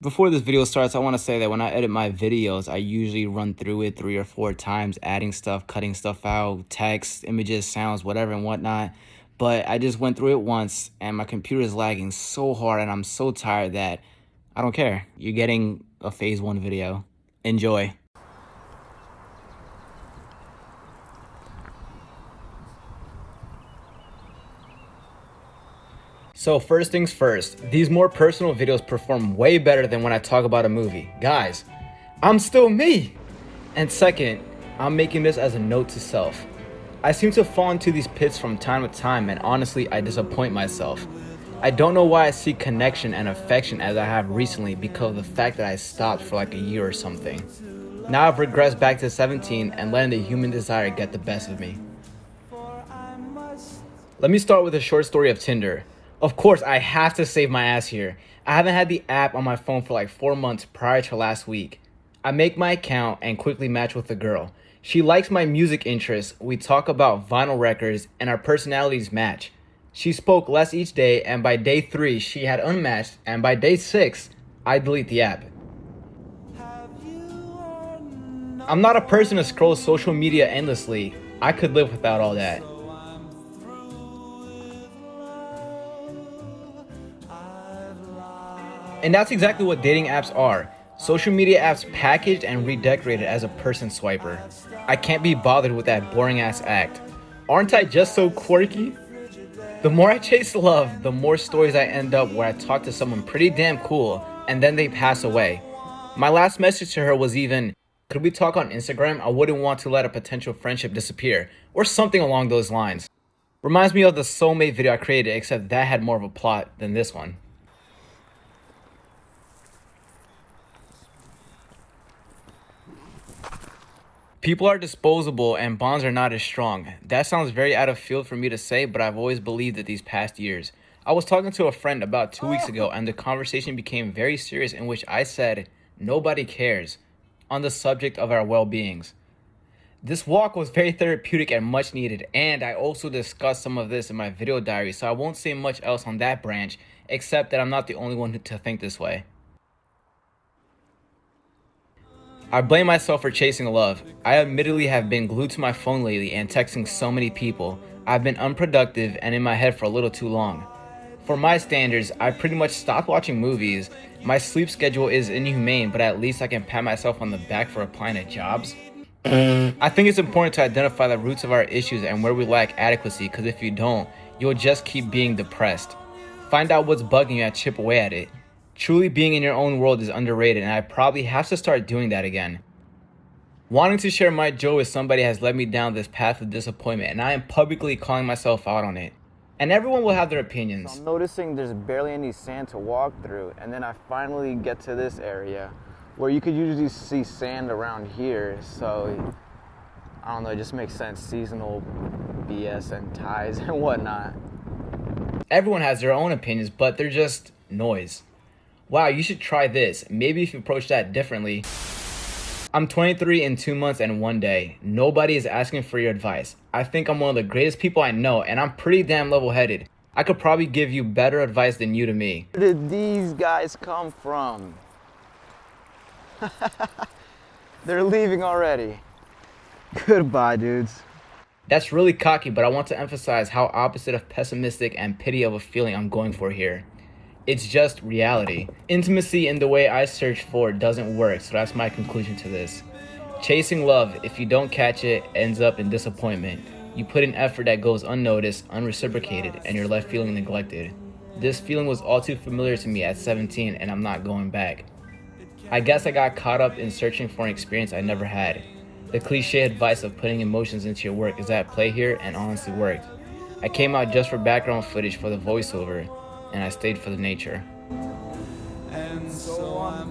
Before this video starts, I want to say that when I edit my videos, I usually run through it 3 or 4 times, adding stuff, cutting stuff out, text, images, sounds, whatever and whatnot. But I just went through it once and my computer is lagging so hard and I'm so tired that I don't care. You're getting a phase 1 video. Enjoy. So first things first, these more personal videos perform way better than when I talk about a movie. Guys, I'm still me. And second, I'm making this as a note to self. I seem to fall into these pits from time to time and honestly, I disappoint myself. I don't know why I seek connection and affection as I have recently because of the fact that I stopped for like a year or something. Now I've regressed back to 17 and letting the human desire get the best of me. Let me start with a short story of Tinder. Of course, I have to save my ass here. I haven't had the app on my phone for like 4 months prior to last week. I make my account and quickly match with a girl. She likes my music interests, we talk about vinyl records, and our personalities match. She spoke less each day, and by day 3, she had unmatched, and by day 6, I delete the app. I'm not a person to scroll social media endlessly. I could live without all that. And that's exactly what dating apps are. Social media apps packaged and redecorated as a person swiper. I can't be bothered with that boring ass act. Aren't I just so quirky? The more I chase love, the more stories I end up where I talk to someone pretty damn cool and then they pass away. My last message to her was even, could we talk on Instagram? I wouldn't want to let a potential friendship disappear, or something along those lines. Reminds me of the soulmate video I created, except that had more of a plot than this one. People are disposable and bonds are not as strong. That sounds very out of field for me to say, but I've always believed it these past years. I was talking to a friend about 2 weeks ago and the conversation became very serious in which I said, nobody cares, on the subject of our well-beings. This walk was very therapeutic and much needed, and I also discussed some of this in my video diary, so I won't say much else on that branch, except that I'm not the only one to think this way. I blame myself for chasing love. I admittedly have been glued to my phone lately and texting so many people. I've been unproductive and in my head for a little too long. For my standards, I pretty much stopped watching movies. My sleep schedule is inhumane, but at least I can pat myself on the back for applying to jobs. I think it's important to identify the roots of our issues and where we lack adequacy, because if you don't, you'll just keep being depressed. Find out what's bugging you and chip away at it. Truly being in your own world is underrated, and I probably have to start doing that again. Wanting to share my joy with somebody has led me down this path of disappointment, and I am publicly calling myself out on it. And everyone will have their opinions. I'm noticing there's barely any sand to walk through, and then I finally get to this area where you could usually see sand around here, so I don't know, it just makes sense, seasonal BS and ties and whatnot. Everyone has their own opinions, but they're just noise. Wow, you should try this. Maybe if you approach that differently. I'm 23 in 2 months and 1 day. Nobody is asking for your advice. I think I'm one of the greatest people I know, and I'm pretty damn level-headed. I could probably give you better advice than you to me. Where did these guys come from? They're leaving already. Goodbye, dudes. That's really cocky, but I want to emphasize how opposite of pessimistic and pity of a feeling I'm going for here. It's just reality. Intimacy in the way I search for doesn't work, so that's my conclusion to this. Chasing love, if you don't catch it, ends up in disappointment. You put in effort that goes unnoticed, unreciprocated, and you're left feeling neglected. This feeling was all too familiar to me at 17, and I'm not going back. I guess I got caught up in searching for an experience I never had. The cliche advice of putting emotions into your work is at play here, and honestly worked. I came out just for background footage for the voiceover, and I stayed for the nature. And so I'm